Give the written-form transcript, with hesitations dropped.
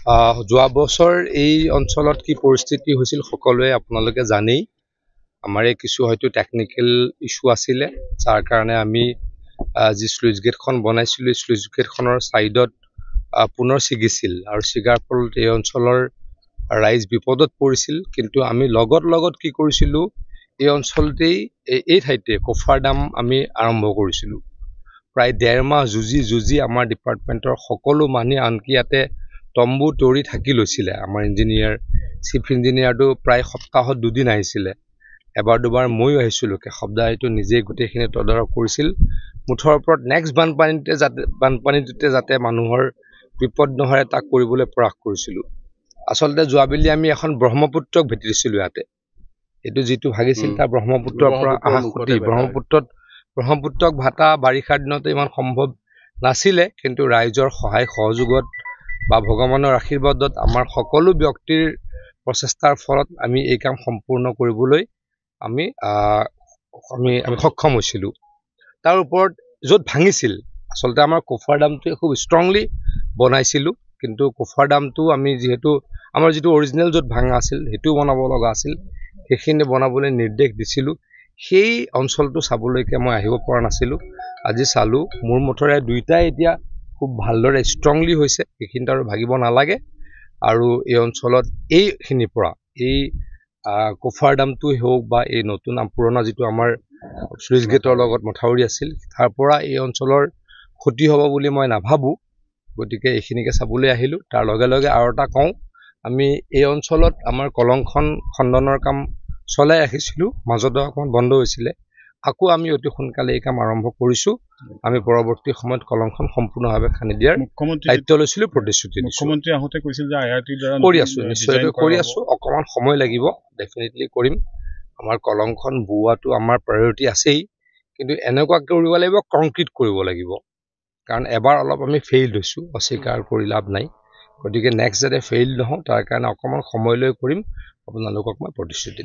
যোৱা বছৰ এই অঞ্চলত কি পৰিস্থিতি হৈছিল সকলোৱে আপোনালোকে জানেই। আমাৰ এই কিছু হয়তো টেকনিকেল ইছ্যু আছিলে, যাৰ কাৰণে আমি যি স্লুইচ গেটখন বনাইছিলোঁ, স্লুইচ গেটখনৰ ছাইডত পুনৰ ছিগিছিল আৰু ছিগাৰ ফলত এই অঞ্চলৰ ৰাইজ বিপদত পৰিছিল। কিন্তু আমি লগত কি কৰিছিলোঁ, এই অঞ্চলতেই এই ঠাইতে কফাৰ ডাম আমি আৰম্ভ কৰিছিলোঁ। প্ৰায় 1.5 মাহ যুঁজি আমাৰ ডিপাৰ্টমেণ্টৰ সকলো মানুহে, আনকি ইয়াতে তম্বু তৰি থাকি লৈছিলে। আমাৰ ইঞ্জিনিয়াৰ, চিফ ইঞ্জিনিয়াৰটো প্ৰায় সপ্তাহত 2 দিন আহিছিলে, এবাৰ দুবাৰ ময়ো আহিছিলোঁ। সপ্তাহটো নিজেই গোটেইখিনি তদাৰক কৰিছিল। মুঠৰ ওপৰত নেক্সট বানপানীটোতে যাতে মানুহৰ বিপদ নহয় তাক কৰিবলৈ প্ৰয়াস কৰিছিলোঁ। আচলতে যোৱাবেলি আমি এখন ব্ৰহ্মপুত্ৰক ভেটি দিছিলোঁ ইয়াতে। এইটো যিটো ভাগিছিল তাৰ ব্ৰহ্মপুত্ৰৰ পৰা আহা খুঁটি, ব্ৰহ্মপুত্ৰক ভাটা বাৰিষাৰ দিনতে ইমান সম্ভৱ নাছিলে। কিন্তু ৰাইজৰ সহায় সহযোগত বা ভগৱানৰ আশীৰ্বাদত আমাৰ সকলো ব্যক্তিৰ প্ৰচেষ্টাৰ ফলত আমি এই কাম সম্পূৰ্ণ কৰিবলৈ আমি সক্ষম হৈছিলোঁ। তাৰ ওপৰত য'ত ভাঙিছিল, আচলতে আমাৰ কফাৰ ডামটোৱে খুব ষ্ট্ৰংলি বনাইছিলোঁ। কিন্তু কফাৰ ডামটো আমি যিহেতু আমাৰ যিটো অৰিজিনেল য'ত ভাঙা আছিল সেইটোও বনাব লগা আছিল, সেইখিনি বনাবলৈ নিৰ্দেশ দিছিলোঁ। সেই অঞ্চলটো চাবলৈকে মই আহিব পৰা নাছিলোঁ। আজি চালোঁ, মোৰ মুঠৰে দুইটাই এতিয়া খুব ভালদৰে ষ্ট্ৰংলি হৈছে, সেইখিনিত আৰু ভাগিব নালাগে। আৰু এই অঞ্চলত এইখিনিৰ পৰা এই কফাৰ ডামটোৱে হওক বা এই নতুন পুৰণা যিটো আমাৰ স্লুইচ গেটৰ লগত মথাউৰি আছিল, তাৰ পৰা এই অঞ্চলৰ ক্ষতি হ'ব বুলি মই নাভাবোঁ। গতিকে এইখিনিকে চাবলৈ আহিলোঁ। তাৰ লগে আৰু এটা কওঁ, আমি এই অঞ্চলত আমাৰ কলংখন খণ্ডনৰ কাম চলাই ৰাখিছিলোঁ, মাজতে অকণমান বন্ধ হৈছিলে। আকৌ আমি অতি সোনকালে এই কাম আৰম্ভ কৰিছোঁ। আমি পৰৱৰ্তী সময়ত কলংখন সম্পূৰ্ণভাৱে খান্দি দিয়াৰ দায়িত্ব লৈছিলোঁ, প্ৰতিশ্ৰুতি দিছোঁ। মুখ্যমন্ত্ৰী আহোঁতে কৈছিল যে IRTৰ দ্বাৰা কৰি আছোঁ, নিশ্চয়কৈ কৰি আছোঁ। অকণমান সময় লাগিব, ডেফিনেটলি কৰিম। আমাৰ কলংখন বোৱাটো আমাৰ প্ৰায়ৰিটি আছেই, কিন্তু এনেকুৱা কৰিব লাগিব, কংক্ৰিট কৰিব লাগিব। কাৰণ এবাৰ অলপ আমি ফেইল হৈছোঁ, অস্বীকাৰ কৰি লাভ নাই। গতিকে নেক্সট যাতে ফেইল নহওঁ তাৰ কাৰণে অকণমান সময় লৈ কৰিম, আপোনালোকক মই প্ৰতিশ্ৰুতি দিম।